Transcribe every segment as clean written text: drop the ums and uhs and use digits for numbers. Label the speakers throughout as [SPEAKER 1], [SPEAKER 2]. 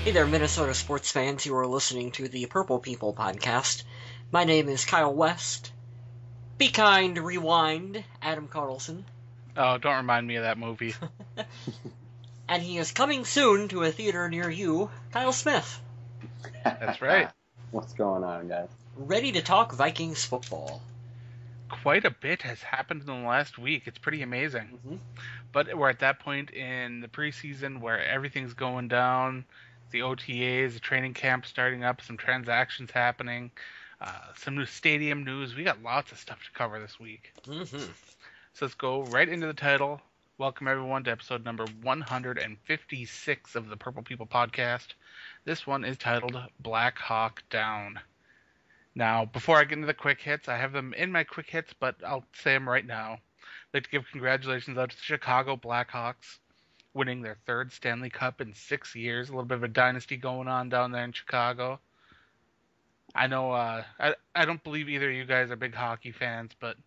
[SPEAKER 1] Hey there, Minnesota sports fans who are listening to the Purple People podcast. My name is Kyle West. Be kind, rewind, Adam Carlson.
[SPEAKER 2] Oh, don't remind me of that movie.
[SPEAKER 1] And he is coming soon to a theater near you, Kyle Smith.
[SPEAKER 2] That's right.
[SPEAKER 3] What's going on, guys?
[SPEAKER 1] Ready to talk Vikings football.
[SPEAKER 2] Quite a bit has happened in the last week. It's pretty amazing.
[SPEAKER 1] Mm-hmm.
[SPEAKER 2] But we're at that point in the preseason where everything's going down. The OTAs, the training camp starting up, some transactions happening, some new stadium news. We got lots of stuff to cover this week.
[SPEAKER 1] Mm-hmm.
[SPEAKER 2] So let's go right into the title. Welcome everyone to episode number 156 of the Purple People podcast. This one is titled Black Hawk Down. Now, before I get into the quick hits, I have them in my quick hits, but I'll say them right now. I'd like to give congratulations out to the Chicago Blackhawks, winning their third Stanley Cup in 6 years. A little bit of a dynasty going on down there in Chicago. I know I don't believe either of you guys are big hockey fans, but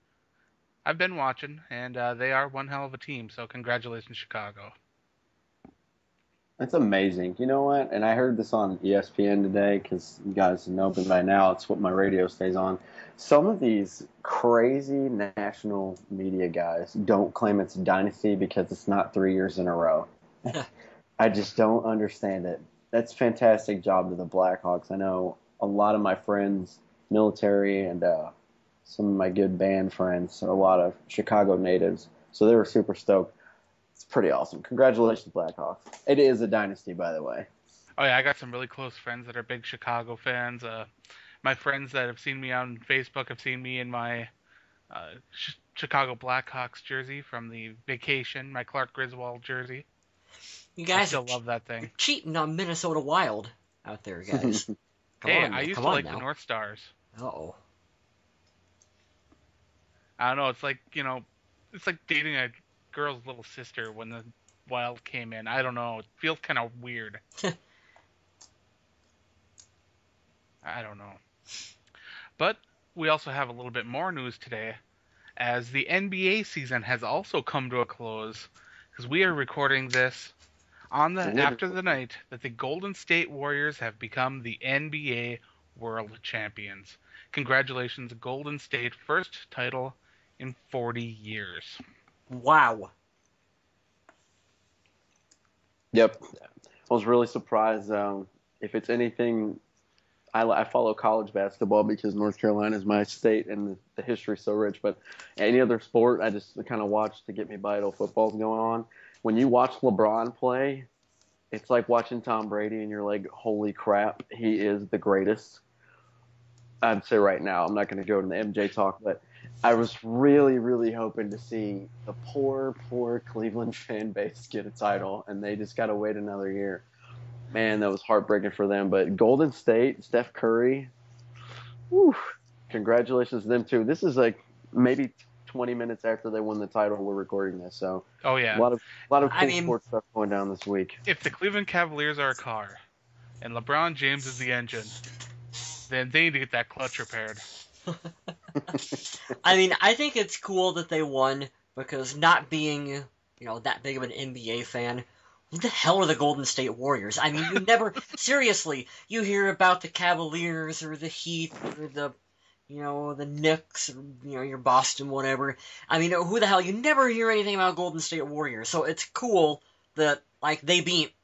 [SPEAKER 2] I've been watching, and they are one hell of a team, so congratulations, Chicago.
[SPEAKER 3] That's amazing. You know what? And I heard this on ESPN today because you guys know by now it's what my radio stays on. Some of these crazy national media guys don't claim it's a dynasty because it's not 3 years in a row. I just don't understand it. That's a fantastic job to the Blackhawks. I know a lot of my friends, military, and some of my good band friends are a lot of Chicago natives, so they were super stoked. It's pretty awesome. Congratulations, Blackhawks. It is a dynasty, by the way.
[SPEAKER 2] Oh, yeah, I got some really close friends that are big Chicago fans. My friends that have seen me on Facebook have seen me in my Chicago Blackhawks jersey from the vacation, my Clark Griswold jersey.
[SPEAKER 1] You guys
[SPEAKER 2] I still love that thing.
[SPEAKER 1] cheating on Minnesota Wild out there, guys.
[SPEAKER 2] I used to like the North Stars.
[SPEAKER 1] Uh-oh.
[SPEAKER 2] I don't know. It's like, it's like dating a girl's little sister when the Wild came in. I don't know. It feels kind of weird. I don't know. But we also have a little bit more news today, as the NBA season has also come to a close, because we are recording this on after the night that the Golden State Warriors have become the NBA World Champions. Congratulations, Golden State, first title in 40 years.
[SPEAKER 1] Wow.
[SPEAKER 3] Yep. I was really surprised. If it's anything, I follow college basketball because North Carolina is my state and the history is so rich. But any other sport, I just kind of watch to get me by till football's going on. When you watch LeBron play, it's like watching Tom Brady and you're like, holy crap, he is the greatest. I'd say right now, I'm not going to go into the MJ talk, but I was really, really hoping to see the poor Cleveland fan base get a title, and they just got to wait another year. Man, that was heartbreaking for them. But Golden State, Steph Curry, whew, congratulations to them too. This is like maybe 20 minutes after they won the title, we're recording this. So
[SPEAKER 2] oh yeah,
[SPEAKER 3] a lot of cool sports stuff going down this week.
[SPEAKER 2] If the Cleveland Cavaliers are a car, and LeBron James is the engine, then they need to get that clutch repaired.
[SPEAKER 1] I mean, I think it's cool that they won, because not being, that big of an NBA fan, who the hell are the Golden State Warriors? I mean, you never, seriously, you hear about the Cavaliers or the Heat or the Knicks or, your Boston, whatever. I mean, who the hell? You never hear anything about Golden State Warriors, so it's cool that, they beat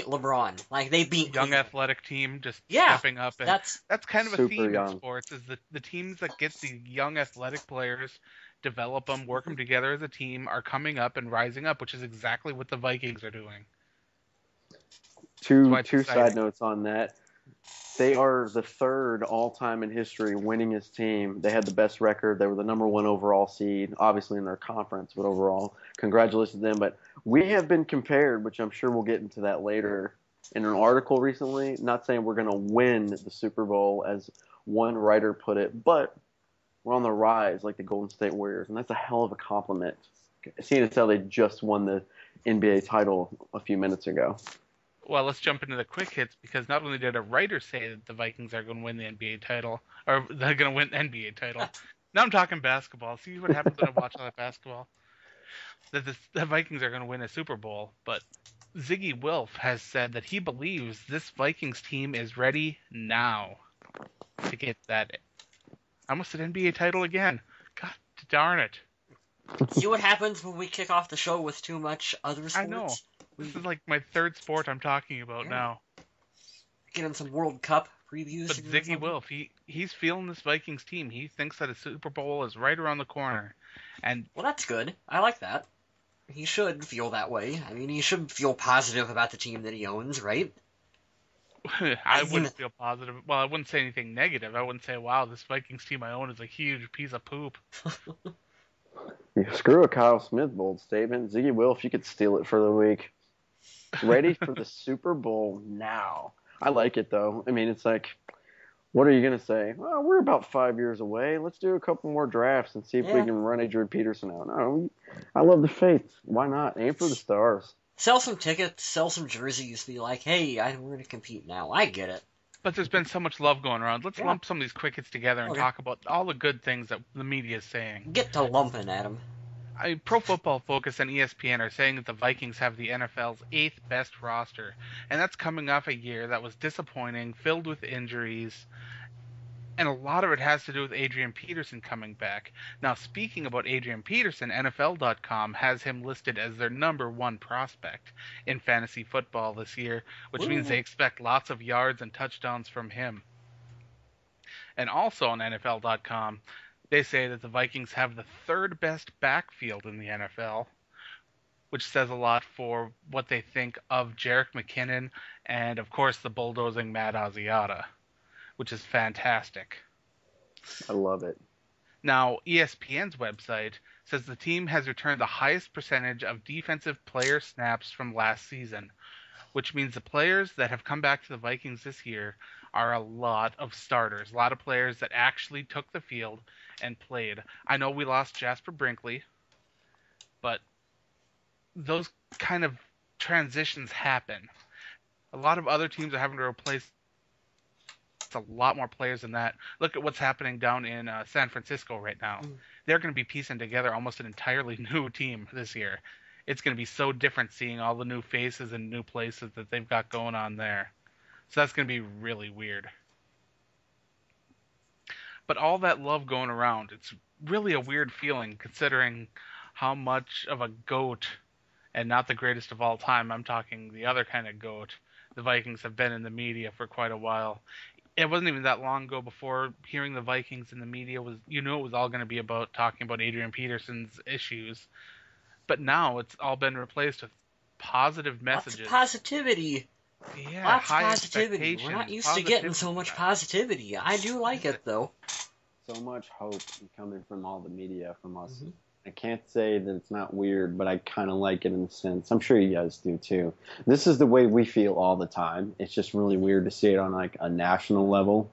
[SPEAKER 1] LeBron. They beat
[SPEAKER 2] young athletic team just stepping up. And that's kind of a theme in sports, is the teams that get the young athletic players, develop them, work them together as a team, are coming up and rising up, which is exactly what the Vikings are doing.
[SPEAKER 3] Two side notes on that. They are the third all-time in history winningest team. They had the best record. They were the number one overall seed, obviously in their conference, but overall, congratulations to them. But we have been compared, which I'm sure we'll get into that later, in an article recently, not saying we're going to win the Super Bowl, as one writer put it, but we're on the rise like the Golden State Warriors, and that's a hell of a compliment, seeing as how they just won the NBA title a few minutes ago.
[SPEAKER 2] Well, let's jump into the quick hits, because not only did a writer say that the Vikings are going to win the NBA title, or they're going to win the NBA title. Now I'm talking basketball. See what happens when I watch all that basketball? That the Vikings are going to win a Super Bowl, but Ziggy Wilf has said that he believes this Vikings team is ready now to get that. I almost said NBA title again. God darn it.
[SPEAKER 1] See what happens when we kick off the show with too much other
[SPEAKER 2] I know.
[SPEAKER 1] sports?
[SPEAKER 2] This is like my third sport I'm talking about
[SPEAKER 1] Yeah.
[SPEAKER 2] now.
[SPEAKER 1] Get him some World Cup previews.
[SPEAKER 2] But Ziggy Wilf, he's feeling this Vikings team. He thinks that a Super Bowl is right around the corner. And
[SPEAKER 1] Well, that's good. I like that. He should feel that way. I mean, he should feel positive about the team that he owns, right?
[SPEAKER 2] I wouldn't feel positive. Well, I wouldn't say anything negative. I wouldn't say, wow, this Vikings team I own is a huge piece of poop.
[SPEAKER 3] Screw a Kyle Smith bold statement. Ziggy Wilf, you could steal it for the week. Ready for the Super Bowl now. I like it, though. I mean, it's like, what are you going to say? Well, we're about 5 years away. Let's do a couple more drafts and see if we can run Adrian Peterson out. No, I love the faith. Why not? Aim for the stars.
[SPEAKER 1] Sell some tickets, sell some jerseys, be like, hey, we're going to compete now. I get it.
[SPEAKER 2] But there's been so much love going around. Let's lump some of these quick hits together and talk about all the good things that the media is saying.
[SPEAKER 1] Get to lumping, Adam.
[SPEAKER 2] Pro Football Focus and ESPN are saying that the Vikings have the NFL's 8th best roster, and that's coming off a year that was disappointing, filled with injuries, and a lot of it has to do with Adrian Peterson coming back. Now, speaking about Adrian Peterson, NFL.com has him listed as their number 1 prospect in fantasy football this year, which means they expect lots of yards and touchdowns from him. And also on NFL.com, they say that the Vikings have the 3rd best backfield in the NFL, which says a lot for what they think of Jerick McKinnon and, of course, the bulldozing Matt Asiata, which is fantastic.
[SPEAKER 3] I love it.
[SPEAKER 2] Now, ESPN's website says the team has returned the highest percentage of defensive player snaps from last season, which means the players that have come back to the Vikings this year are a lot of starters, a lot of players that actually took the field and played. I know we lost Jasper Brinkley, but those kind of transitions happen. A lot of other teams are having to replace a lot more players than that. Look at what's happening down in San Francisco right now. They're going to be piecing together almost an entirely new team this year. It's going to be so different seeing all the new faces and new places that they've got going on there. So that's going to be really weird. But all that love going around, it's really a weird feeling considering how much of a GOAT, and not the greatest of all time, I'm talking the other kind of GOAT, the Vikings have been in the media for quite a while. It wasn't even that long ago before hearing the Vikings in the media was, it was all going to be about talking about Adrian Peterson's issues. But now it's all been replaced with positive messages.
[SPEAKER 1] Lots of positivity.
[SPEAKER 2] Yeah,
[SPEAKER 1] Lots of
[SPEAKER 2] high
[SPEAKER 1] positivity. We're not used to getting so much positivity. I do like it, though.
[SPEAKER 3] So much hope coming from all the media from us. Mm-hmm. I can't say that it's not weird, but I kind of like it in a sense. I'm sure you guys do too. This is the way we feel all the time. It's just really weird to see it on like a national level.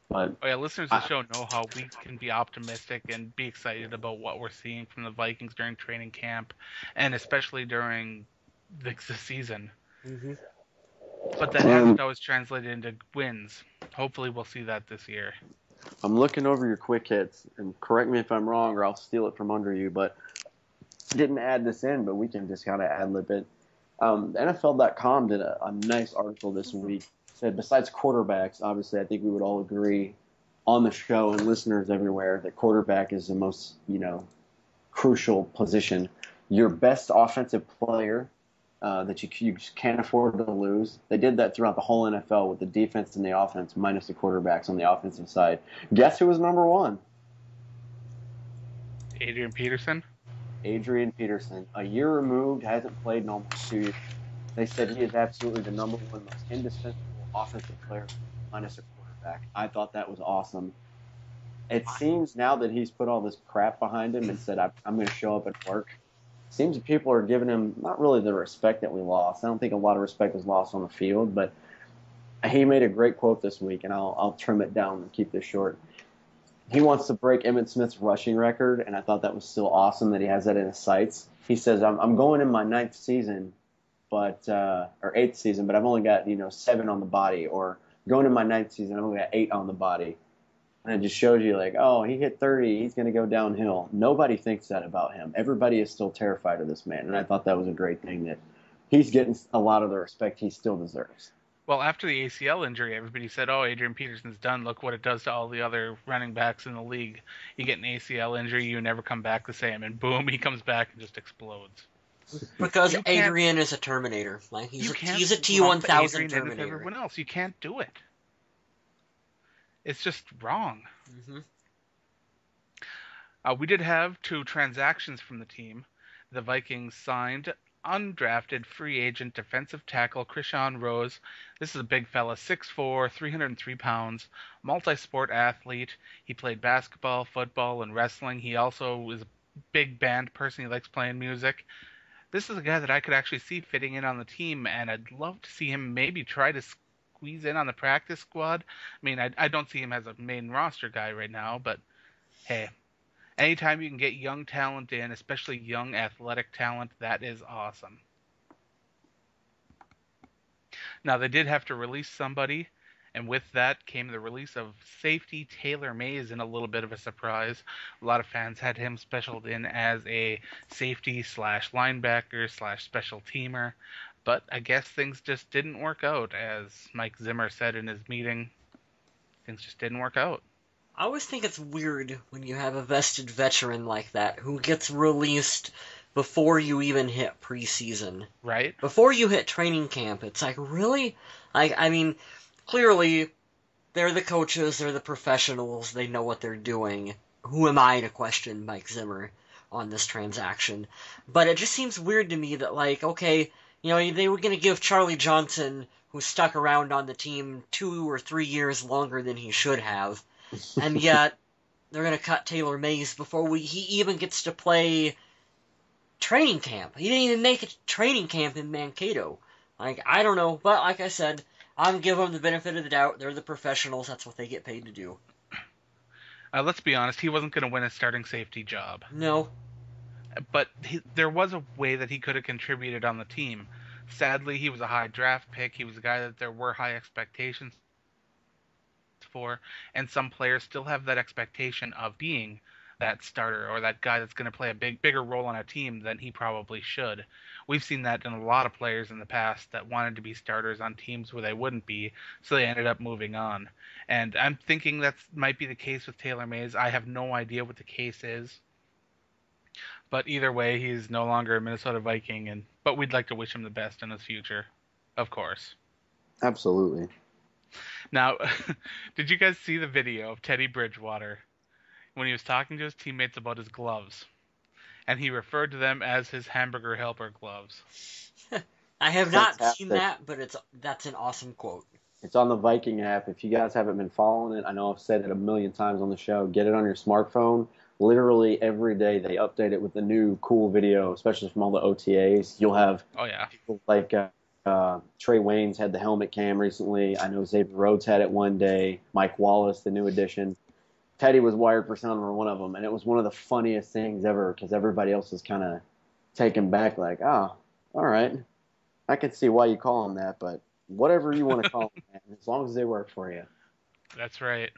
[SPEAKER 3] But
[SPEAKER 2] listeners of the show know how we can be optimistic and be excited about what we're seeing from the Vikings during training camp, and especially during the season.
[SPEAKER 1] Mm-hmm.
[SPEAKER 2] But that hasn't always translated into wins. Hopefully we'll see that this year.
[SPEAKER 3] I'm looking over your quick hits, and correct me if I'm wrong or I'll steal it from under you, but I didn't add this in, but we can just kind of ad-lib it. NFL.com did a nice article this week. It said, besides quarterbacks, obviously I think we would all agree on the show and listeners everywhere that quarterback is the most, crucial position. Your best offensive player that you can't afford to lose. They did that throughout the whole NFL with the defense and the offense, minus the quarterbacks on the offensive side. Guess who was number 1?
[SPEAKER 2] Adrian Peterson.
[SPEAKER 3] Adrian Peterson. A year removed, hasn't played in almost 2 years. They said he is absolutely the number 1 most indispensable offensive player, minus a quarterback. I thought that was awesome. It seems now that he's put all this crap behind him and said, I'm going to show up at work, seems that people are giving him not really the respect that we lost. I don't think a lot of respect was lost on the field, but he made a great quote this week, and I'll trim it down and keep this short. He wants to break Emmitt Smith's rushing record, and I thought that was still awesome that he has that in his sights. He says, I'm going in my 9th season, or 8th season, but I've only got 7 on the body, or going in my 9th season, I've only got 8 on the body. And it just shows you, he hit 30, he's going to go downhill. Nobody thinks that about him. Everybody is still terrified of this man, and I thought that was a great thing that he's getting a lot of the respect he still deserves.
[SPEAKER 2] Well, after the ACL injury, everybody said, "Oh, Adrian Peterson's done. Look what it does to all the other running backs in the league. You get an ACL injury, you never come back the same." And boom, he comes back and just explodes.
[SPEAKER 1] Because Adrian is a Terminator. Like he's a T-1000 Terminator.
[SPEAKER 2] With everyone else, you can't do it. It's just wrong.
[SPEAKER 1] Mm-hmm.
[SPEAKER 2] We did have 2 transactions from the team. The Vikings signed undrafted free agent defensive tackle Krishan Rose. This is a big fella, 6'4", 303 pounds, multi-sport athlete. He played basketball, football, and wrestling. He also is a big band person. He likes playing music. This is a guy that I could actually see fitting in on the team, and I'd love to see him maybe try to squeeze in on the practice squad. I mean, I don't see him as a main roster guy right now, but hey, anytime you can get young talent in, especially young athletic talent, that is awesome. Now, they did have to release somebody, and with that came the release of safety Taylor Mays in a little bit of a surprise. A lot of fans had him specialed in as a safety / linebacker / special teamer, but I guess things just didn't work out. As Mike Zimmer said in his meeting, things just didn't work out.
[SPEAKER 1] I always think it's weird when you have a vested veteran like that who gets released before you even hit preseason.
[SPEAKER 2] Right?
[SPEAKER 1] Before you hit training camp. It's like, really? Like, I mean, clearly, they're the coaches, they're the professionals, they know what they're doing. Who am I to question Mike Zimmer on this transaction? But it just seems weird to me that, like, okay, you know, they were going to give Charlie Johnson, who stuck around on the team 2 or 3 years longer than he should have, and yet they're going to cut Taylor Mays before he even gets to play training camp. He didn't even make a training camp in Mankato. Like, I don't know, but like I said, I'm giving them the benefit of the doubt. They're the professionals. That's what they get paid to do.
[SPEAKER 2] Let's be honest, he wasn't going to win a starting safety job.
[SPEAKER 1] No.
[SPEAKER 2] But there was a way that he could have contributed on the team. Sadly, he was a high draft pick. He was a guy that there were high expectations for, and some players still have that expectation of being that starter or that guy that's going to play a bigger role on a team than he probably should. We've seen that in a lot of players in the past that wanted to be starters on teams where they wouldn't be, so they ended up moving on. And I'm thinking that might be the case with Taylor Mays. I have no idea what the case is. But either way, he's no longer a Minnesota Viking, but we'd like to wish him the best in his future, of course.
[SPEAKER 3] Absolutely.
[SPEAKER 2] Now, did you guys see the video of Teddy Bridgewater when he was talking to his teammates about his gloves? And he referred to them as his hamburger helper gloves.
[SPEAKER 1] I have not seen that, but that's an awesome quote.
[SPEAKER 3] It's on the Viking app. If you guys haven't been following it, I know I've said it a million times on the show. Get it on your smartphone. Literally every day they update it with a new cool video, especially from all the OTAs. You'll have people like Trey Waynes had the helmet cam recently. I know Xavier Rhodes had it one day. Mike Wallace, the new addition. Teddy was wired for sound for one of them, and it was one of the funniest things ever because everybody else was kind of taken back like, oh, all right. I can see why you call him that, but whatever you want to call them, man, as long as they work for you.
[SPEAKER 2] That's right.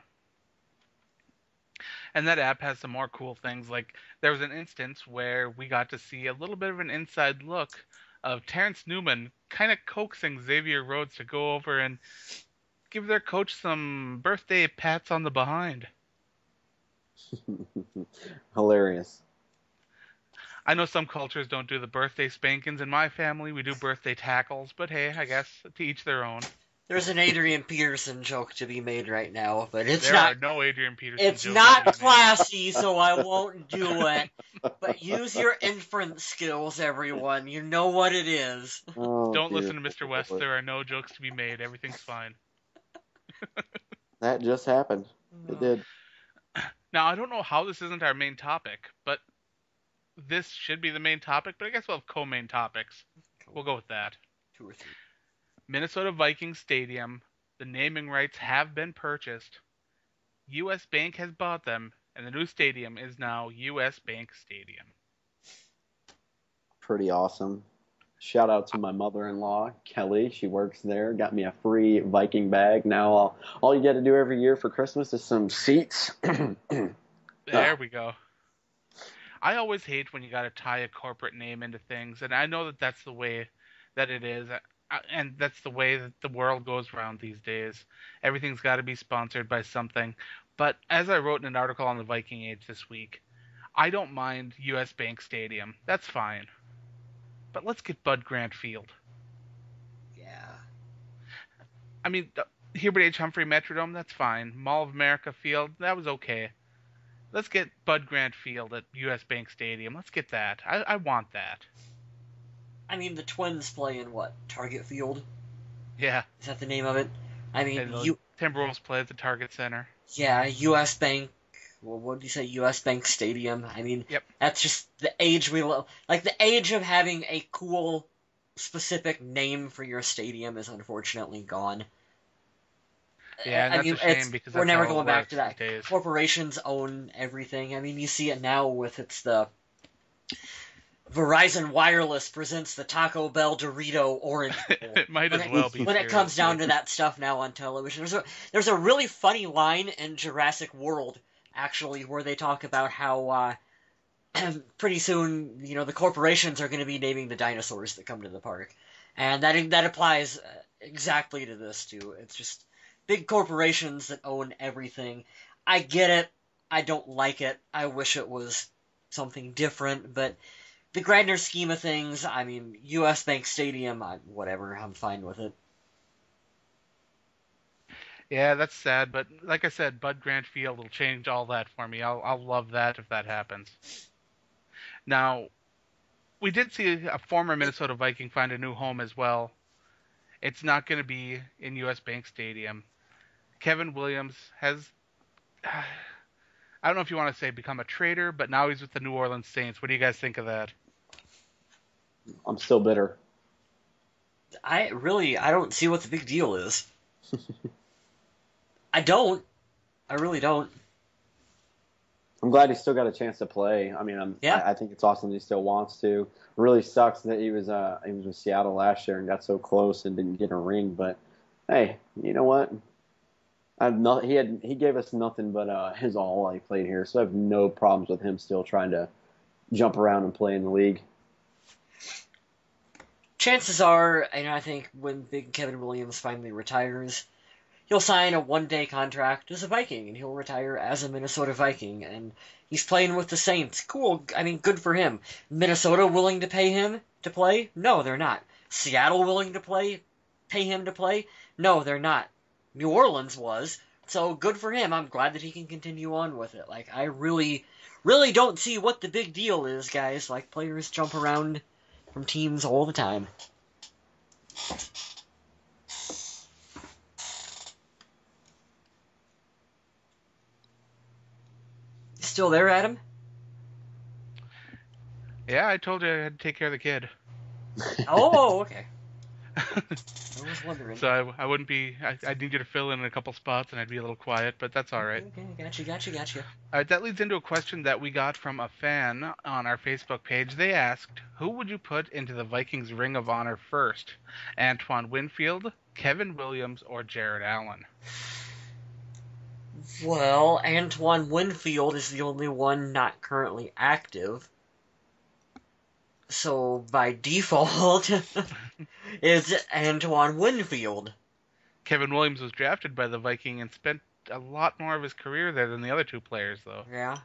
[SPEAKER 2] And that app has some more cool things. Like there was an instance where we got to see a little bit of an inside look of Terrence Newman kind of coaxing Xavier Rhodes to go over and give their coach some birthday pats on the behind.
[SPEAKER 3] Hilarious.
[SPEAKER 2] I know some cultures don't do the birthday spankings. In my family, we do birthday tackles, but hey, I guess to each their own.
[SPEAKER 1] There's an Adrian Peterson joke to be made right now, but it's
[SPEAKER 2] there
[SPEAKER 1] not.
[SPEAKER 2] There are no Adrian Peterson
[SPEAKER 1] it's
[SPEAKER 2] jokes. It's
[SPEAKER 1] not classy, so I won't do it. But use your inference skills, everyone. You know what it is.
[SPEAKER 3] Oh,
[SPEAKER 2] don't listen to Mr. West. There are no jokes to be made. Everything's fine.
[SPEAKER 3] That just happened. It did.
[SPEAKER 2] Now, I don't know how this isn't our main topic, but this should be the main topic, but I guess we'll have co-main topics. We'll go with that.
[SPEAKER 1] 2 or 3.
[SPEAKER 2] Minnesota Vikings Stadium. The naming rights have been purchased. U.S. Bank has bought them, and the new stadium is now U.S. Bank Stadium.
[SPEAKER 3] Pretty awesome. Shout out to my mother-in-law, Kelly. She works there. Got me a free Viking bag. Now all you got to do every year for Christmas is some seats.
[SPEAKER 2] There we go. I always hate when you got to tie a corporate name into things, and I know that that's the way that it is. And that's the way that the world goes around these days. Everything's got to be sponsored by something. But as I wrote in an article on the Viking Age this week, I don't mind U.S. Bank Stadium. That's fine. But let's get Bud Grant Field.
[SPEAKER 1] Yeah.
[SPEAKER 2] I mean, Hubert H. Humphrey Metrodome, that's fine. Mall of America Field, that was okay. Let's get Bud Grant Field at U.S. Bank Stadium. Let's get that. I want that.
[SPEAKER 1] I mean, the Twins play in what? Target Field?
[SPEAKER 2] Yeah.
[SPEAKER 1] Is that the name of it? I mean,
[SPEAKER 2] And the Timberwolves play at the Target Center.
[SPEAKER 1] Yeah, U.S. Bank. Well, what did you say? U.S. Bank Stadium. I mean,
[SPEAKER 2] Yep.
[SPEAKER 1] That's just the age we love. Like, the age of having a cool, specific name for your stadium is unfortunately gone.
[SPEAKER 2] Yeah, and that's a shame because
[SPEAKER 1] we're
[SPEAKER 2] that's
[SPEAKER 1] never
[SPEAKER 2] how it
[SPEAKER 1] going back
[SPEAKER 2] works
[SPEAKER 1] to that.
[SPEAKER 2] these days.
[SPEAKER 1] Corporations own everything. I mean, you see it now with the Verizon Wireless presents the Taco Bell Dorito Orange Bowl.
[SPEAKER 2] It might as well be.
[SPEAKER 1] When it comes down to that stuff now on television. There's a really funny line in Jurassic World, actually, where they talk about how pretty soon, the corporations are going to be naming the dinosaurs that come to the park. And that applies exactly to this, too. It's just big corporations that own everything. I get it. I don't like it. I wish it was something different, but the grander scheme of things, I mean, U.S. Bank Stadium, whatever, I'm fine with it.
[SPEAKER 2] Yeah, that's sad, but like I said, Bud Grant Field will change all that for me. I'll love that if that happens. Now, we did see a former Minnesota Viking find a new home as well. It's not going to be in U.S. Bank Stadium. Kevin Williams has, I don't know if you want to say become a traitor, but now he's with the New Orleans Saints. What do you guys think of that?
[SPEAKER 3] I'm still bitter.
[SPEAKER 1] I don't see what the big deal is. I don't. I really don't.
[SPEAKER 3] I'm glad he still got a chance to play. I mean, I think it's awesome that he still wants to. Really sucks that he was with Seattle last year and got so close and didn't get a ring. But hey, you know what? He gave us nothing but his all while he played here, so I have no problems with him still trying to jump around and play in the league.
[SPEAKER 1] Chances are, and I think when Big Kevin Williams finally retires, he'll sign a one-day contract as a Viking, and he'll retire as a Minnesota Viking, and he's playing with the Saints. Cool. I mean, good for him. Minnesota willing to pay him to play? No, they're not. Seattle willing to pay him to play? No, they're not. New Orleans was, so good for him. I'm glad that he can continue on with it. Like, I really, really don't see what the big deal is, guys. Like, players jump around from teams all the time. Still there, Adam?
[SPEAKER 2] Yeah, I told you I had to take care of the kid.
[SPEAKER 1] Oh, okay. I was wondering.
[SPEAKER 2] So I wouldn't be. I need you to fill in a couple spots, and I'd be a little quiet, but that's all right.
[SPEAKER 1] Okay, gotcha.
[SPEAKER 2] That leads into a question that we got from a fan on our Facebook page. They asked, who would you put into the Vikings Ring of Honor first? Antoine Winfield, Kevin Williams, or Jared Allen?
[SPEAKER 1] Well, Antoine Winfield is the only one not currently active. So, by default, it's Antoine Winfield.
[SPEAKER 2] Kevin Williams was drafted by the Viking and spent a lot more of his career there than the other two players, though.
[SPEAKER 1] Yeah.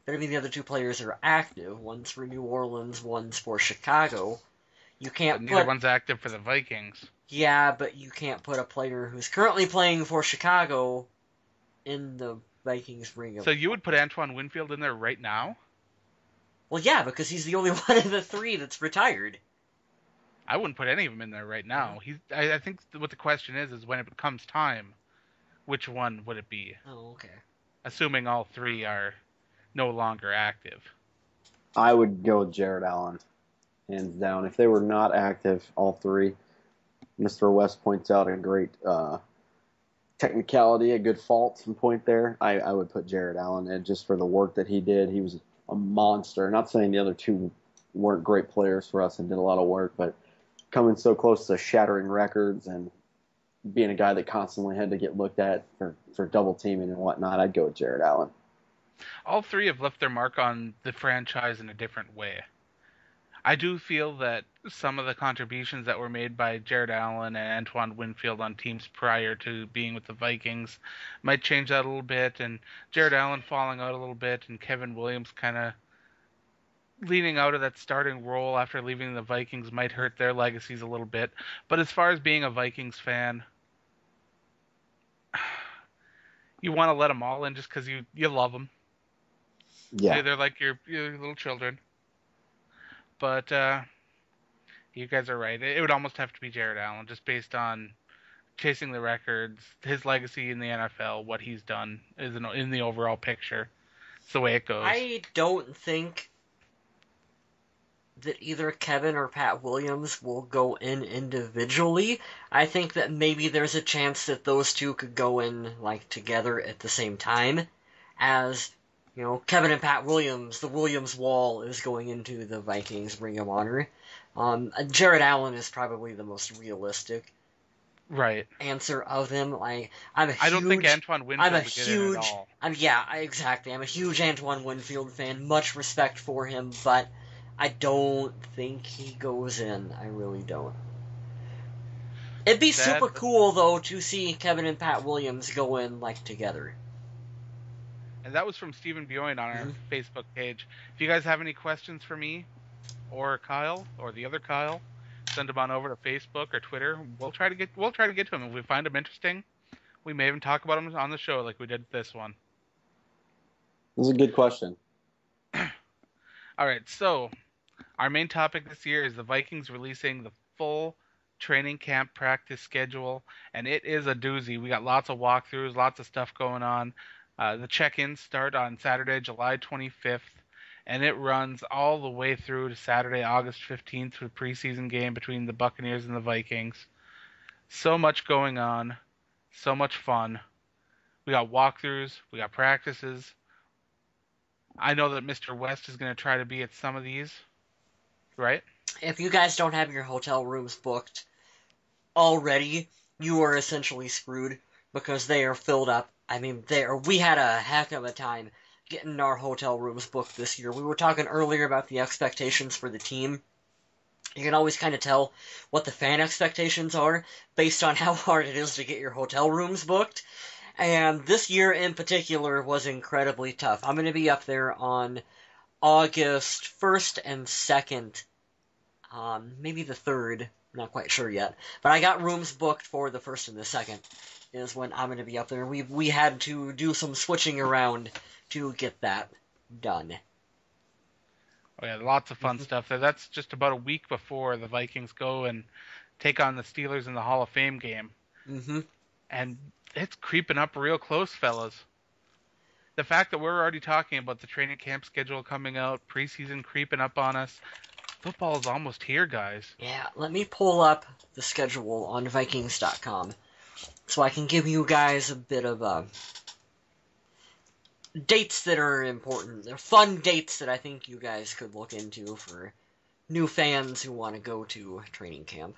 [SPEAKER 1] But I mean, the other two players are active. One's for New Orleans, one's for Chicago.
[SPEAKER 2] But neither one's active for the Vikings.
[SPEAKER 1] Yeah, but you can't put a player who's currently playing for Chicago in the Vikings ring of...
[SPEAKER 2] So you would put Antoine Winfield in there right now?
[SPEAKER 1] Well, yeah, because he's the only one of the three that's retired.
[SPEAKER 2] I wouldn't put any of them in there right now. I think what the question is when it comes time, which one would it be?
[SPEAKER 1] Oh, okay.
[SPEAKER 2] Assuming all three are no longer active.
[SPEAKER 3] I would go with Jared Allen, hands down. If they were not active, all three, Mr. West points out a great technicality, a good fault and point there. I would put Jared Allen in just for the work that he did. He was a monster. Not saying the other two weren't great players for us and did a lot of work, but coming so close to shattering records and being a guy that constantly had to get looked at for double teaming and whatnot, I'd go with Jared Allen.
[SPEAKER 2] All three have left their mark on the franchise in a different way. I do feel that some of the contributions that were made by Jared Allen and Antoine Winfield on teams prior to being with the Vikings might change that a little bit, and Jared Allen falling out a little bit, and Kevin Williams kind of leaning out of that starting role after leaving the Vikings might hurt their legacies a little bit. But as far as being a Vikings fan, you want to let them all in just because you love them.
[SPEAKER 3] Yeah.
[SPEAKER 2] They're like your little children. But you guys are right. It would almost have to be Jared Allen, just based on chasing the records, his legacy in the NFL, what he's done is in the overall picture. It's the way it goes.
[SPEAKER 1] I don't think that either Kevin or Pat Williams will go in individually. I think that maybe there's a chance that those two could go in like together at the same time, as you know, Kevin and Pat Williams, the Williams Wall is going into the Vikings Ring of Honor. Jared Allen is probably the most realistic
[SPEAKER 2] Right.
[SPEAKER 1] answer of them. Like,
[SPEAKER 2] I don't think Antoine Winfield would get in at all.
[SPEAKER 1] Exactly. I'm a huge Antoine Winfield fan. Much respect for him, but I don't think he goes in. I really don't. It'd be super cool, though, to see Kevin and Pat Williams go in, like, together.
[SPEAKER 2] And that was from Stephen Bjoin on our Facebook page. If you guys have any questions for me, or Kyle, or the other Kyle, send them on over to Facebook or Twitter. We'll try to get to him. If we find him interesting, we may even talk about him on the show like we did this one.
[SPEAKER 3] This is a good question.
[SPEAKER 2] All right, so our main topic this year is the Vikings releasing the full training camp practice schedule, and it is a doozy. We got lots of walkthroughs, lots of stuff going on. The check-ins start on Saturday, July 25th, and it runs all the way through to Saturday, August 15th, with a preseason game between the Buccaneers and the Vikings. So much going on, so much fun. We got walkthroughs, we got practices. I know that Mr. West is going to try to be at some of these, right?
[SPEAKER 1] If you guys don't have your hotel rooms booked already, you are essentially screwed because they are filled up. I mean, we had a heck of a time getting our hotel rooms booked this year. We were talking earlier about the expectations for the team. You can always kind of tell what the fan expectations are based on how hard it is to get your hotel rooms booked. And this year in particular was incredibly tough. I'm going to be up there on August 1st and 2nd, maybe the 3rd, not quite sure yet. But I got rooms booked for the 1st and the 2nd is when I'm going to be up there. We had to do some switching around to get that done.
[SPEAKER 2] Oh yeah, lots of fun stuff there. That's just about a week before the Vikings go and take on the Steelers in the Hall of Fame game. And it's creeping up real close, fellas. The fact that we're already talking about the training camp schedule coming out, preseason creeping up on us, football is almost here, guys.
[SPEAKER 1] Yeah, let me pull up the schedule on Vikings.com so I can give you guys a bit of dates that are important. They're fun dates that I think you guys could look into for new fans who want to go to training camp.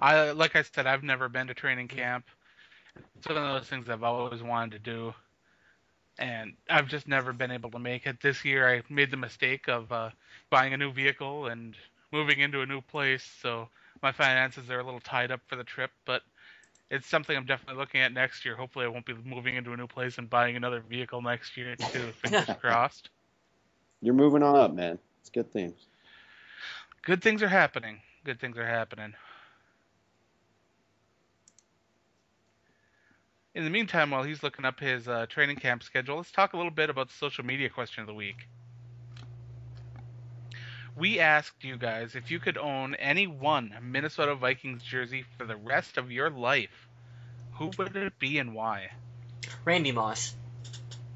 [SPEAKER 2] Like I said, I've never been to training camp. It's one of those things I've always wanted to do, and I've just never been able to make it. This year I made the mistake of buying a new vehicle and moving into a new place, so my finances are a little tied up for the trip, but it's something I'm definitely looking at next year. Hopefully I won't be moving into a new place and buying another vehicle next year too, fingers crossed.
[SPEAKER 3] You're moving on up, man. It's good things.
[SPEAKER 2] Good things are happening. Good things are happening. In the meantime, while he's looking up his training camp schedule, let's talk a little bit about the social media question of the week. We asked you guys if you could own any one Minnesota Vikings jersey for the rest of your life, who would it be and why?
[SPEAKER 1] Randy Moss.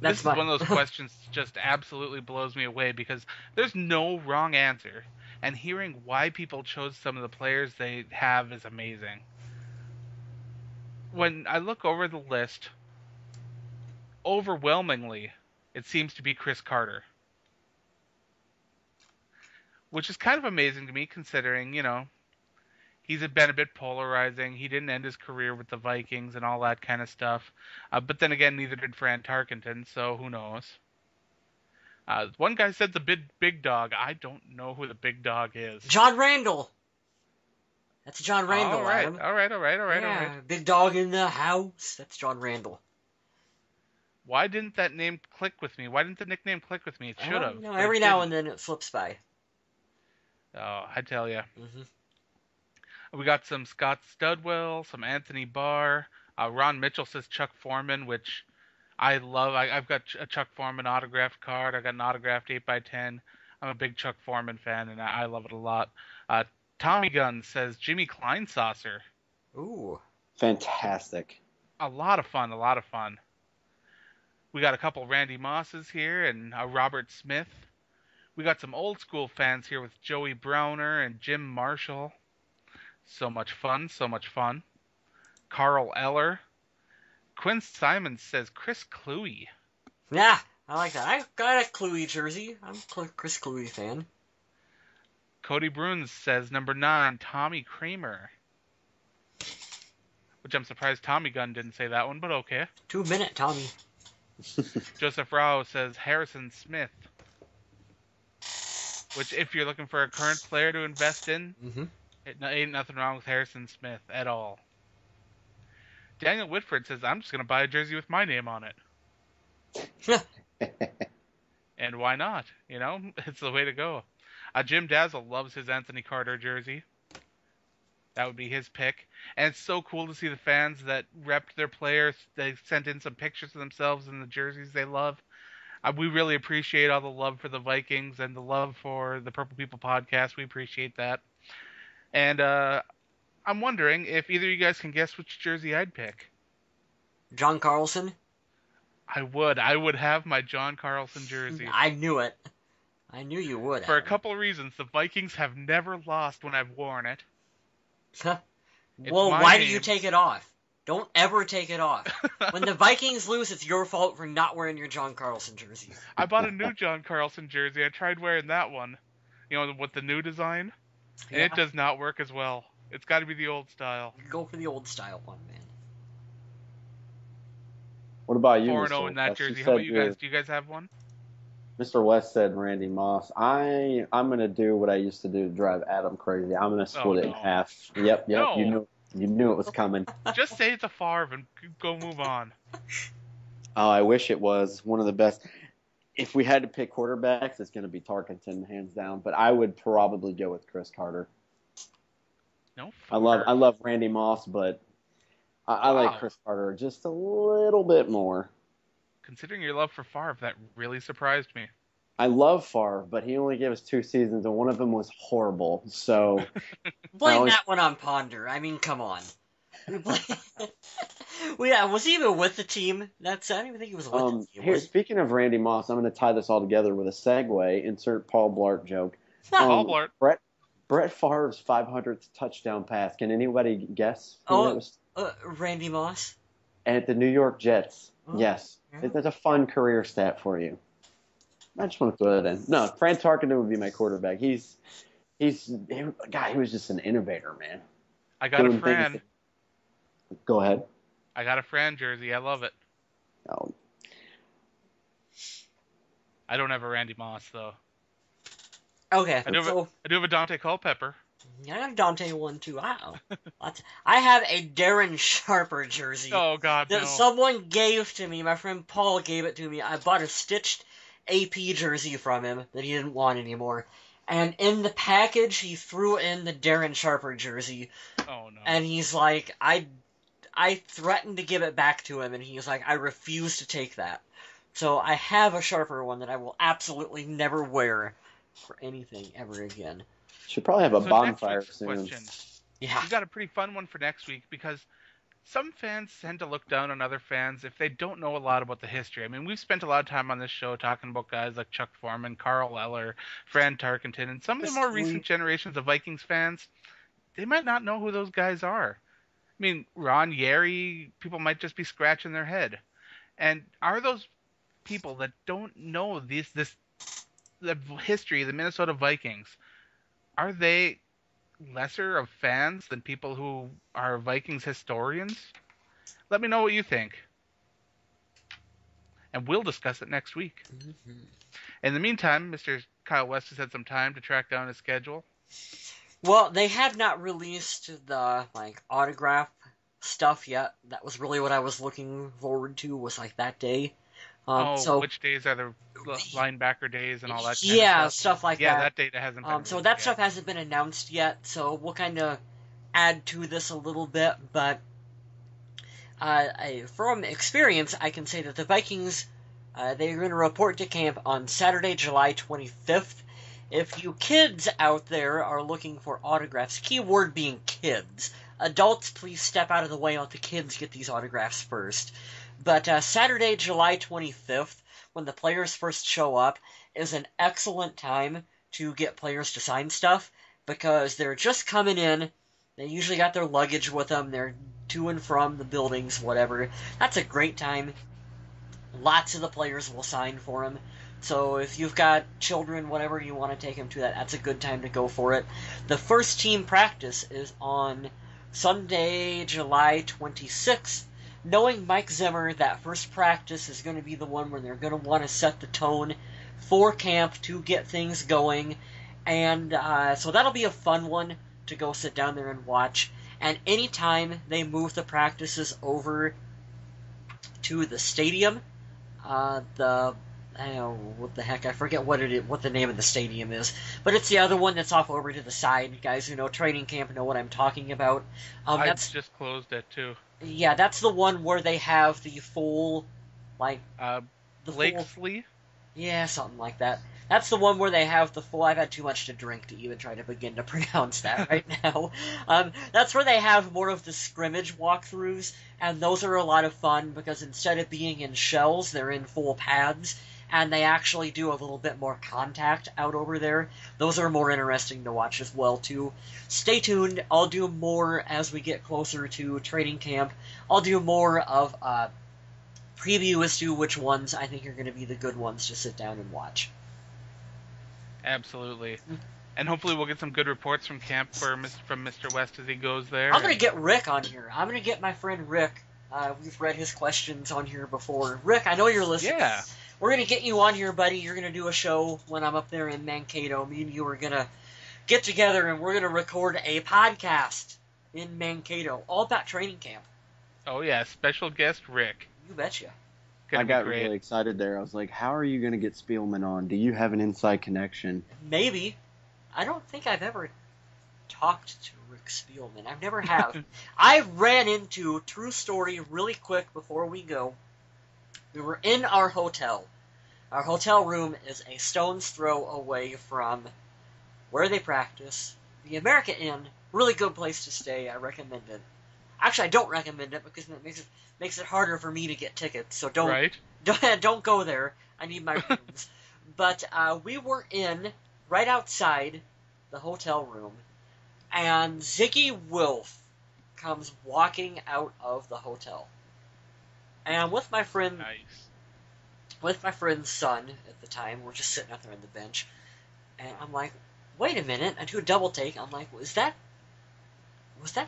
[SPEAKER 2] This is one of those questions that just absolutely blows me away because there's no wrong answer, and hearing why people chose some of the players they have is amazing. When I look over the list, overwhelmingly, it seems to be Chris Carter. Which is kind of amazing to me considering, he's been a bit polarizing. He didn't end his career with the Vikings and all that kind of stuff. But then again, neither did Fran Tarkenton, so who knows. One guy said the big dog. I don't know who the big dog is.
[SPEAKER 1] John Randall. That's John Randall,
[SPEAKER 2] All right,
[SPEAKER 1] Adam.
[SPEAKER 2] all right.
[SPEAKER 1] Yeah, big dog in the house. That's John Randall.
[SPEAKER 2] Why didn't that name click with me? Why didn't the nickname click with me? It should have.
[SPEAKER 1] Every now and then it flips by.
[SPEAKER 2] Oh, I tell you.
[SPEAKER 1] Mm-hmm.
[SPEAKER 2] We got some Scott Studwell, some Anthony Barr. Ron Mitchell says Chuck Foreman, which I love. I've got a Chuck Foreman autographed card. I got an autographed 8x10. I'm a big Chuck Foreman fan, and I love it a lot. Tommy Gunn says Jimmy Kleinsasser.
[SPEAKER 1] Ooh.
[SPEAKER 3] Fantastic.
[SPEAKER 2] A lot of fun. We got a couple Randy Mosses here and Robert Smith. We got some old school fans here with Joey Browner and Jim Marshall. So much fun. Carl Eller. Quinn Simons says Chris Cluey.
[SPEAKER 1] Yeah, I like that. I got a Cluey jersey. I'm a Chris Cluey fan.
[SPEAKER 2] Cody Bruins says number 9, Tommy Kramer. Which I'm surprised Tommy Gunn didn't say that one, but okay.
[SPEAKER 1] 2-minute Tommy.
[SPEAKER 2] Joseph Rao says Harrison Smith. Which, if you're looking for a current player to invest in, it ain't nothing wrong with Harrison Smith at all. Daniel Whitford says, I'm just going to buy a jersey with my name on it. And why not? You know, it's the way to go. Jim Dazzle loves his Anthony Carter jersey. That would be his pick. And it's so cool to see the fans that repped their players. They sent in some pictures of themselves in the jerseys they love. We really appreciate all the love for the Vikings and the love for the Purple People podcast. We appreciate that. And I'm wondering if either of you guys can guess which jersey I'd pick.
[SPEAKER 1] John Carlson?
[SPEAKER 2] I would have my John Carlson jersey.
[SPEAKER 1] I knew it. I knew you would.
[SPEAKER 2] For a couple of reasons. The Vikings have never lost when I've worn it.
[SPEAKER 1] Well, why do you take it off? Don't ever take it off. When the Vikings lose, it's your fault for not wearing your John Carlson jersey.
[SPEAKER 2] I bought a new John Carlson jersey. I tried wearing that one. You know, with the new design. And it does not work as well. It's got to be the old style.
[SPEAKER 1] Go for the old style one, man.
[SPEAKER 3] What about you,
[SPEAKER 2] 4-0 in that jersey. How about you guys? Do you guys have one?
[SPEAKER 3] Mr. West said Randy Moss. I'm gonna do what I used to do to drive Adam crazy. I'm gonna split it in half. Yep.
[SPEAKER 2] No.
[SPEAKER 3] You knew it was coming.
[SPEAKER 2] Just say it's a Favre and go move on.
[SPEAKER 3] Oh, I wish it was one of the best. If we had to pick quarterbacks, it's gonna be Tarkenton hands down. But I would probably go with Chris Carter.
[SPEAKER 2] No.
[SPEAKER 3] I love Randy Moss, but I like Chris Carter just a little bit more.
[SPEAKER 2] Considering your love for Favre, that really surprised me.
[SPEAKER 3] I love Favre, but he only gave us 2 seasons, and one of them was horrible. So
[SPEAKER 1] blame that one on Ponder. I mean, come on. Was he even with the team? I don't even think he was with the team.
[SPEAKER 3] Here, speaking of Randy Moss, I'm going to tie this all together with a segue. Insert Paul Blart joke.
[SPEAKER 2] Paul Blart.
[SPEAKER 3] Brett Favre's 500th touchdown pass. Can anybody guess who that was?
[SPEAKER 1] Randy Moss.
[SPEAKER 3] At the New York Jets.
[SPEAKER 1] Oh,
[SPEAKER 3] yes.
[SPEAKER 1] yeah.
[SPEAKER 3] That's a fun career stat for you. I just want to throw that in. No, Fran Tarkenton would be my quarterback. He was just an innovator, man.
[SPEAKER 2] I got a Fran.
[SPEAKER 3] Go ahead.
[SPEAKER 2] I got a Fran jersey. I love it.
[SPEAKER 3] Oh.
[SPEAKER 2] I don't have a Randy Moss, though.
[SPEAKER 1] Okay.
[SPEAKER 2] I do have a Dante Culpepper.
[SPEAKER 1] I have Dante one, too. Wow. I have a Darren Sharper jersey.
[SPEAKER 2] Oh, God,
[SPEAKER 1] that someone gave to me. My friend Paul gave it to me. I bought a stitched AP jersey from him that he didn't want anymore. And in the package, he threw in the Darren Sharper jersey.
[SPEAKER 2] Oh, no.
[SPEAKER 1] And he's like, I threatened to give it back to him, and he's like, I refuse to take that. So I have a Sharper one that I will absolutely never wear for anything ever again.
[SPEAKER 3] Should probably have a bonfire soon.
[SPEAKER 2] Question.
[SPEAKER 1] Yeah.
[SPEAKER 2] We got a pretty fun one for next week because some fans tend to look down on other fans if they don't know a lot about the history. I mean, we've spent a lot of time on this show talking about guys like Chuck Foreman, Carl Eller, Fran Tarkenton, and some of the more recent generations of Vikings fans, they might not know who those guys are. I mean, Ron Yeri, people might just be scratching their head. And are those people that don't know the history of the Minnesota Vikings, are they lesser of fans than people who are Vikings historians? Let me know what you think. and we'll discuss it next week.
[SPEAKER 1] Mm-hmm.
[SPEAKER 2] In the meantime, Mr. Kyle West has had some time to track down his schedule.
[SPEAKER 1] Well, they have not released the autograph stuff yet. That was really what I was looking forward to, was that day. So
[SPEAKER 2] which days are the linebacker days and all that kind
[SPEAKER 1] yeah,
[SPEAKER 2] of stuff?
[SPEAKER 1] stuff like
[SPEAKER 2] Yeah,
[SPEAKER 1] that.
[SPEAKER 2] that data hasn't been
[SPEAKER 1] So
[SPEAKER 2] released
[SPEAKER 1] that
[SPEAKER 2] yet.
[SPEAKER 1] stuff hasn't been announced yet. So we'll kind of add to this a little bit, but from experience, I can say that the Vikings, they're going to report to camp on Saturday, July 25th. If you kids out there are looking for autographs, keyword being kids, adults, please step out of the way and let the kids get these autographs first. But Saturday, July 25th, when the players first show up, is an excellent time to get players to sign stuff, because they're just coming in. They usually got their luggage with them. They're to and from the buildings, whatever. That's a great time. Lots of the players will sign for them. So if you've got children, whatever, you want to take them to that, that's a good time to go for it. The first team practice is on Sunday, July 26th. Knowing Mike Zimmer, that first practice is going to be the one where they're going to want to set the tone for camp to get things going. And so that'll be a fun one to go sit down there and watch. And anytime they move the practices over to the stadium, I don't know what the heck, I forget what the name of the stadium is, but it's the other one that's off over to the side. Guys who know training camp know what I'm talking about.
[SPEAKER 2] I
[SPEAKER 1] That's
[SPEAKER 2] just closed it too.
[SPEAKER 1] Yeah, that's the one where they have the full, the
[SPEAKER 2] Blakesley?
[SPEAKER 1] Yeah, something like that. That's the one where they have the full. I've had too much to drink to even try to begin to pronounce that right now. That's where they have more of the scrimmage walkthroughs, and those are a lot of fun because instead of being in shells, they're in full pads, and they actually do a little bit more contact out over there. Those are more interesting to watch as well, too. Stay tuned. I'll do more as we get closer to training camp. I'll do more of preview as to which ones I think are going to be the good ones to sit down and watch.
[SPEAKER 2] Absolutely. And hopefully we'll get some good reports from camp from Mr. West as he goes there.
[SPEAKER 1] I'm going to get Rick on here. I'm going to get my friend Rick. We've read his questions on here before. Rick, I know you're listening.
[SPEAKER 2] Yeah.
[SPEAKER 1] We're going to get you on here, buddy. You're going to do a show when I'm up there in Mankato. Me and you are going to get together and we're going to record a podcast in Mankato all about training camp.
[SPEAKER 2] Oh, yeah. Special guest Rick.
[SPEAKER 1] You betcha.
[SPEAKER 3] I got really excited there. I was like, how are you going to get Spielman on? Do you have an inside connection?
[SPEAKER 1] Maybe. I don't think I've ever talked to Rick Spielman. I've never have. I ran into, true story, really quick before we go. We were in our hotel. Our hotel room is a stone's throw away from where they practice. The American Inn, really good place to stay. I recommend it. Actually, I don't recommend it because it makes it harder for me to get tickets. So don't go there. I need my rooms. But we were right outside the hotel room, and Ziggy Wolf comes walking out of the hotel. And with my friend's son at the time, we're just sitting out there on the bench, and I'm like, wait a minute. I do a double take. I'm like, was that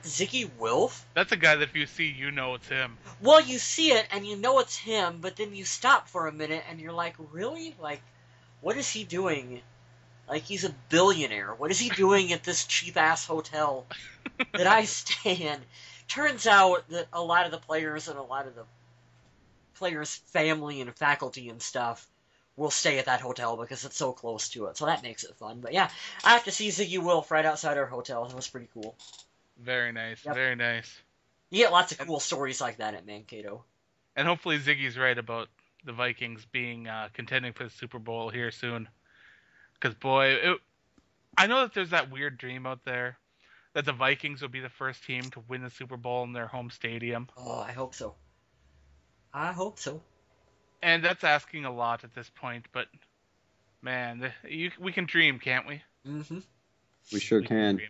[SPEAKER 1] Ziggy Wolf?
[SPEAKER 2] That's a guy that if you see, you know it's him.
[SPEAKER 1] Well, you see it, and you know it's him, but then you stop for a minute, and you're like, really? What is he doing? He's a billionaire. What is he doing at this cheap-ass hotel that I stay in? Turns out that a lot of the players and a lot of the players' family and faculty and stuff will stay at that hotel because it's so close to it. So that makes it fun. But yeah, I have to see Ziggy Wolf right outside our hotel. That was pretty cool.
[SPEAKER 2] Very nice. Yep. Very nice.
[SPEAKER 1] You get lots of cool stories like that at Mankato.
[SPEAKER 2] And hopefully Ziggy's right about the Vikings being contending for the Super Bowl here soon. Because, boy, I know that there's that weird dream out there that the Vikings will be the first team to win the Super Bowl in their home stadium.
[SPEAKER 1] Oh, I hope so. I hope so.
[SPEAKER 2] And that's asking a lot at this point, but, man, we can dream, can't we?
[SPEAKER 1] Mm-hmm.
[SPEAKER 3] We sure can.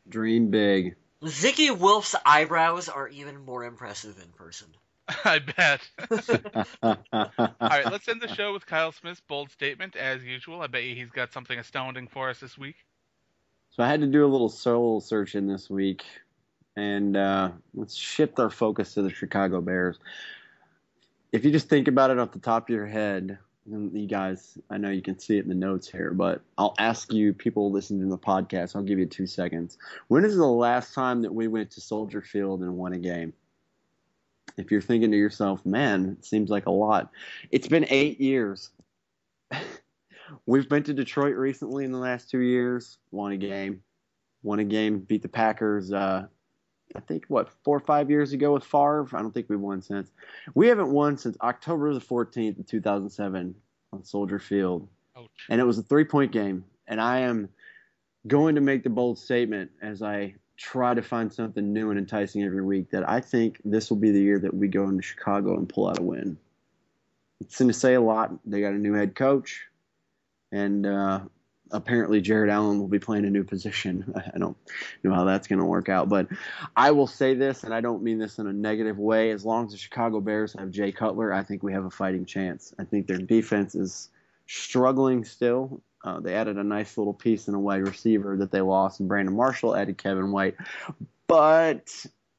[SPEAKER 3] Dream big.
[SPEAKER 1] Ziggy Wolf's eyebrows are even more impressive in person.
[SPEAKER 2] I bet. All right, let's end the show with Kyle Smith's bold statement, as usual. I bet you he's got something astounding for us this week.
[SPEAKER 3] So I had to do a little soul searching this week, and let's shift our focus to the Chicago Bears. if you just think about it off the top of your head, and you guys, I know you can see it in the notes here, but I'll ask you, people listening to the podcast, I'll give you 2 seconds. When is the last time that we went to Soldier Field and won a game? If you're thinking to yourself, man, it seems like a lot. It's been 8 years. We've been to Detroit recently in the last 2 years, won a game. Beat the Packers, I think, 4 or 5 years ago with Favre? I don't think we've won since. We haven't won since October the 14th of 2007 on Soldier Field.
[SPEAKER 2] Ouch.
[SPEAKER 3] And it was a 3-point game. And I am going to make the bold statement as I try to find something new and enticing every week that I think this will be the year that we go into Chicago and pull out a win. It's going to say a lot. They got a new head coach. And apparently Jared Allen will be playing a new position. I don't know how that's going to work out. But I will say this, and I don't mean this in a negative way. As long as the Chicago Bears have Jay Cutler, I think we have a fighting chance. I think their defense is struggling still. They added a nice little piece in a wide receiver that they lost, and Brandon Marshall added Kevin White. But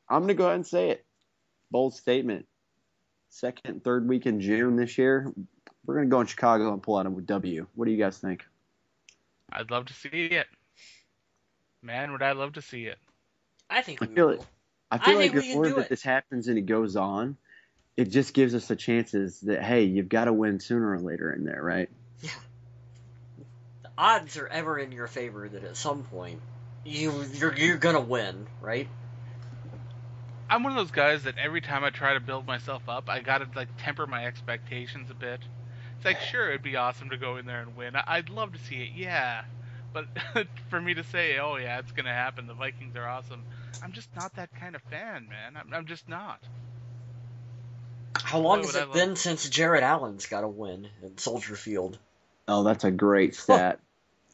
[SPEAKER 3] I'm going to go ahead and say it. Bold statement. Second, third week in June this year, we're going to go in Chicago and pull out a W. What do you guys think?
[SPEAKER 2] I'd love to see it. Man, would I love to see it.
[SPEAKER 1] I think we
[SPEAKER 3] I feel
[SPEAKER 1] will.
[SPEAKER 3] like
[SPEAKER 1] we
[SPEAKER 3] the
[SPEAKER 1] can
[SPEAKER 3] more
[SPEAKER 1] do
[SPEAKER 3] that
[SPEAKER 1] it.
[SPEAKER 3] this happens and it goes on, it just gives us the chances that, hey, you've got to win sooner or later in there, right?
[SPEAKER 1] Yeah. The odds are ever in your favor that at some point you're gonna win, right?
[SPEAKER 2] I'm one of those guys that every time I try to build myself up, I gotta temper my expectations a bit. It's like, sure, it'd be awesome to go in there and win. I'd love to see it, yeah. But for me to say, oh yeah, it's gonna happen, the Vikings are awesome, I'm just not that kind of fan, man. I'm just not.
[SPEAKER 1] How long
[SPEAKER 2] Boy,
[SPEAKER 1] has
[SPEAKER 2] would I
[SPEAKER 1] it
[SPEAKER 2] love-
[SPEAKER 1] been since Jared Allen's got a win in Soldier Field?
[SPEAKER 3] Oh, that's a great stat.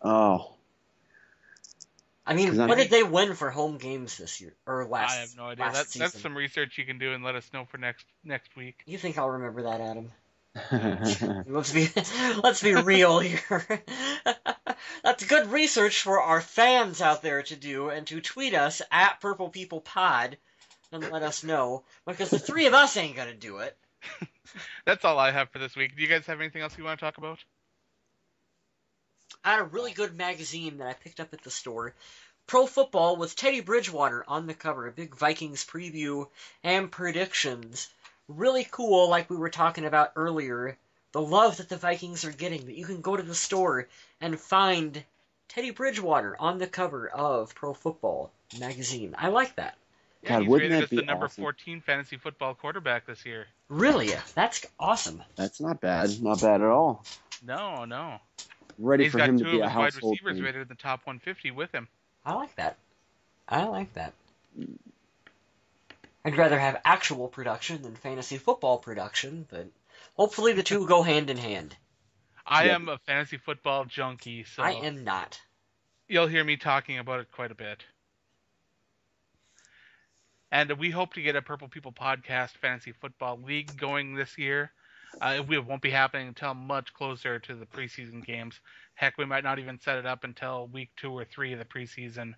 [SPEAKER 3] Oh,
[SPEAKER 1] I mean,
[SPEAKER 3] 'Cause I-
[SPEAKER 1] what did they win for home games this year or last?
[SPEAKER 2] I have no idea.
[SPEAKER 1] Last
[SPEAKER 2] That's
[SPEAKER 1] season?
[SPEAKER 2] some research you can do and let us know for next week.
[SPEAKER 1] You think I'll remember that, Adam? Let's be real here. That's good research for our fans out there to do and to tweet us at Purple People Pod and let us know, because the three of us ain't gonna do it.
[SPEAKER 2] That's all I have for this week. Do you guys have anything else you want to talk about?
[SPEAKER 1] I had a really good magazine that I picked up at the store. Pro Football with Teddy Bridgewater on the cover. A big Vikings preview and predictions. Really cool, like we were talking about earlier. The love that the Vikings are getting. That you can go to the store and find Teddy Bridgewater on the cover of Pro Football magazine. I like that.
[SPEAKER 2] Yeah,
[SPEAKER 3] God,
[SPEAKER 2] he's
[SPEAKER 3] wouldn't
[SPEAKER 2] rated
[SPEAKER 3] that
[SPEAKER 2] as the
[SPEAKER 3] be
[SPEAKER 2] number
[SPEAKER 3] awesome?
[SPEAKER 2] 14 fantasy football quarterback this year.
[SPEAKER 1] Really? That's awesome.
[SPEAKER 3] That's not bad. Not bad at all.
[SPEAKER 2] No.
[SPEAKER 3] Ready
[SPEAKER 2] He's
[SPEAKER 3] for
[SPEAKER 2] got
[SPEAKER 3] him
[SPEAKER 2] two
[SPEAKER 3] to be
[SPEAKER 2] of
[SPEAKER 3] a
[SPEAKER 2] his wide
[SPEAKER 3] household
[SPEAKER 2] receivers
[SPEAKER 3] name.
[SPEAKER 2] rated in the top 150 with him.
[SPEAKER 1] I like that. I'd rather have actual production than fantasy football production, but hopefully the two go hand in hand.
[SPEAKER 2] I
[SPEAKER 3] Yep.
[SPEAKER 2] am a fantasy football junkie, so
[SPEAKER 1] I am not.
[SPEAKER 2] you'll hear me talking about it quite a bit. And we hope to get a Purple People Podcast Fantasy Football League going this year. It won't be happening until much closer to the preseason games. Heck, we might not even set it up until week 2 or 3 of the preseason.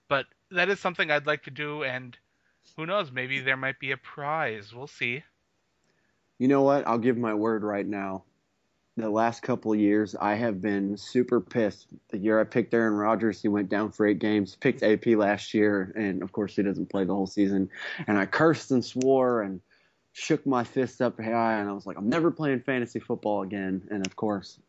[SPEAKER 2] But that is something I'd like to do, and who knows, maybe there might be a prize. We'll see.
[SPEAKER 3] You know what? I'll give my word right now. The last couple of years, I have been super pissed. The year I picked Aaron Rodgers, he went down for 8 games. Picked AP last year, and of course he doesn't play the whole season. And I cursed and swore and shook my fist up high, and I was like, I'm never playing fantasy football again. And of course,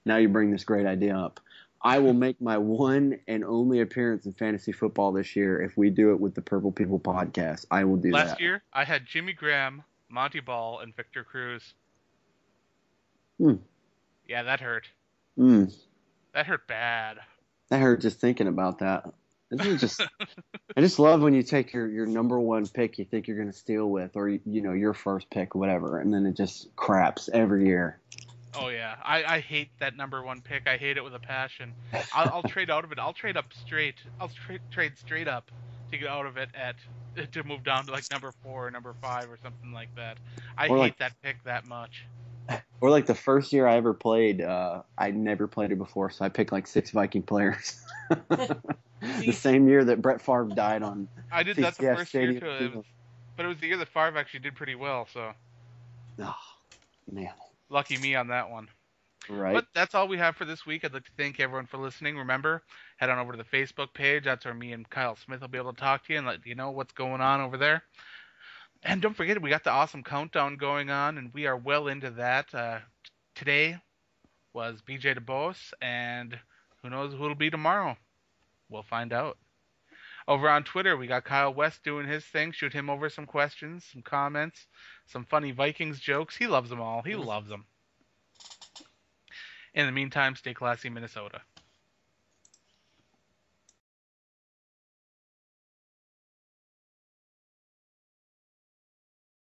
[SPEAKER 3] now you bring this great idea up. I will make my one and only appearance in fantasy football this year if we do it with the Purple People podcast. I will do that.
[SPEAKER 2] Last year, I had Jimmy Graham, Monty Ball, and Victor Cruz. Yeah, that hurt. That hurt bad.
[SPEAKER 3] That hurt just thinking about that. Isn't it just? I just love when you take your number one pick you think you're going to steal with, or your first pick, whatever, and then it just craps every year.
[SPEAKER 2] Oh yeah, I hate that number 1 pick. I hate it with a passion. I'll trade out of it. I'll trade up straight. I'll trade straight up to get out of it to move down to number 4 or number 5 or something like that. I hate that pick that much.
[SPEAKER 3] Or the first year I ever played, I never played it before, so I picked 6 Viking players. The same year that Brett Favre died on.
[SPEAKER 2] I did that the
[SPEAKER 3] CCF
[SPEAKER 2] first
[SPEAKER 3] Stadium
[SPEAKER 2] year too.
[SPEAKER 3] Field.
[SPEAKER 2] But it was the year that Favre actually did pretty well. So
[SPEAKER 3] Oh, man.
[SPEAKER 2] Lucky me on that one.
[SPEAKER 3] Right.
[SPEAKER 2] But that's all we have for this week. I'd like to thank everyone for listening. Remember, head on over to the Facebook page. That's where me and Kyle Smith will be able to talk to you and let you know what's going on over there. And don't forget, we got the awesome countdown going on, and we are well into that. Today was BJ DeBose, and who knows who it'll be tomorrow. We'll find out. Over on Twitter, we got Kyle West doing his thing. Shoot him over some questions, some comments, some funny Vikings jokes. He loves them all. He loves them. In the meantime, stay classy, Minnesota.